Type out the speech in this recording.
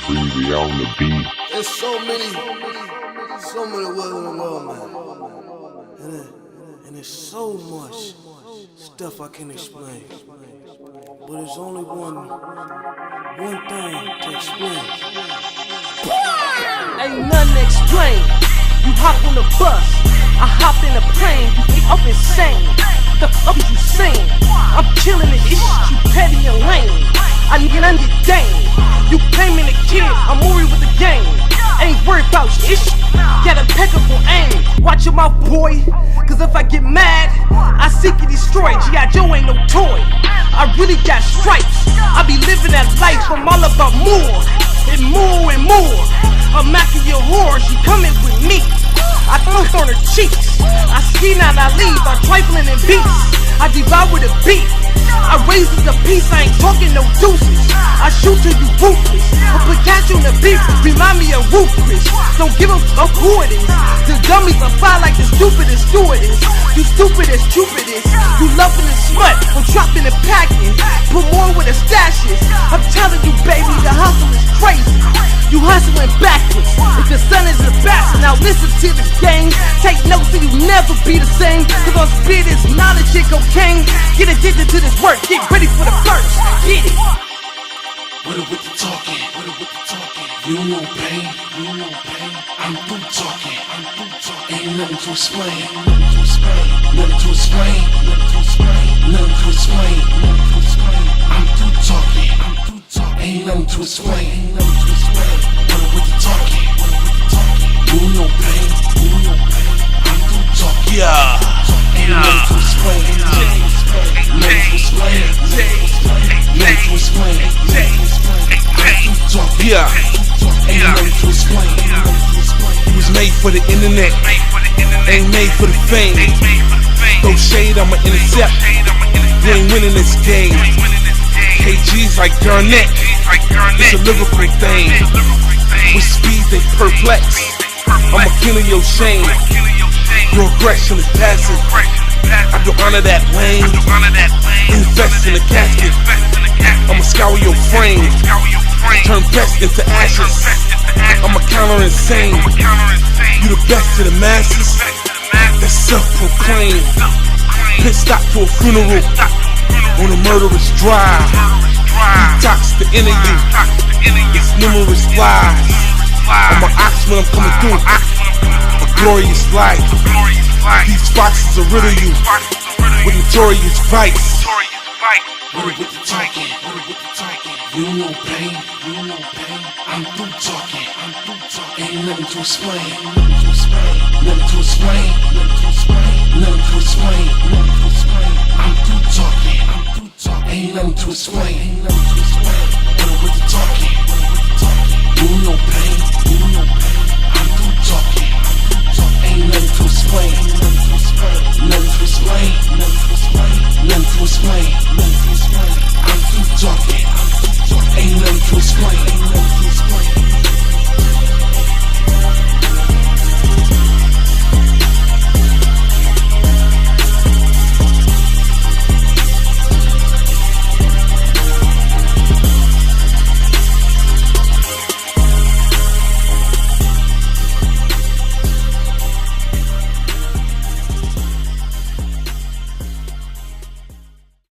Breezy on the beat. There's so many words in the world, man. And there's so much stuff I can't explain. But there's only one thing to explain. Ain't nothing to explain. You hop on the bus, I hop in the plane. You get up insane. What the fuck is you saying? I'm killing this shit, you petty and lame. I need understand. You came in a kid, I'm worried with the game. Ain't worried about shit, got impeccable aim. Watch your mouth, boy, cause if I get mad, I seek and destroy. G.I. Joe ain't no toy. I really got stripes, I be living that life. I'm all about more, and more and more. I'm macking your whore, she coming with me. I thump on her cheeks, I ski now I leave. I'm trifling in beats, I devour the beat. I raise it to peace, I ain't talking no deuces. I shoot till you ruthless, I put cash on the beat, remind me of Ruthless. Don't give a fuck who it is. The dummies are fly like the stupidest stewardess. You stupid as Cupidus, you loving the smut, I'm dropping and packing. Put more with the stashes, I'm telling you baby, the hustle is crazy. You hustling backwards, if the sun is a bastard. Now listen to this game, take notes so you never be the same. Cause on speed is knowledge and cocaine. Get addicted to this work, get ready for the first, get it. What up with the talking? What up with the talking? You know pain, you know pain. I'm through talking, I'm through talking. Ain't nothing to explain, nothing to explain, nothing to explain, nothing to explain, nothing to explain, nothing to explain. I'm through talking, I'm through talking. Ain't nothing to explain, ain't nothing to explain. What up with the talking? What up with the talking? You know pain, you know pain. I'm through talking. Ain't nothing to explain, ain't nothing to explain, nothing to explain, nothing to explain, nothing to explain, nothing to explain. Ain't nothing to explain. You was made for the internet, ain't made for the fame. Throw shade, I'ma intercept. You ain't winning this game. KG's like Garnett, it's a lyrical thing. With speed they perplex, I'ma kill your shame. Your aggression is passive, I don't honor that lane. Invest in the casket, I'ma scour your frame. Turn best into ashes, I'ma counter insane. You the best to the masses, that's self-proclaimed. Pit stop to a funeral on a murderous drive. Detox the inner you, it's numerous lies. I'm an ox when I'm coming through, a glorious life. These foxes will riddle you with notorious vice. What up with the talking? What up with the talking? You know pain, you know pain. I'm through talking, I'm through talking. Ain't nothing to explain, nothing to explain, nothing to explain, nothing to explain, nothing to explain, nothing to explain. I'm through talking, I'm through talking. Ain't nothing to explain, ain't nothing to explain. What up with the talking? What up with the talking? You know pain, you know pain. I'm through talking, I'm through talking. Ain't nothing to explain, nothing to explain, nothing to explain, nothing to explain, nothing to explain, nothing to explain.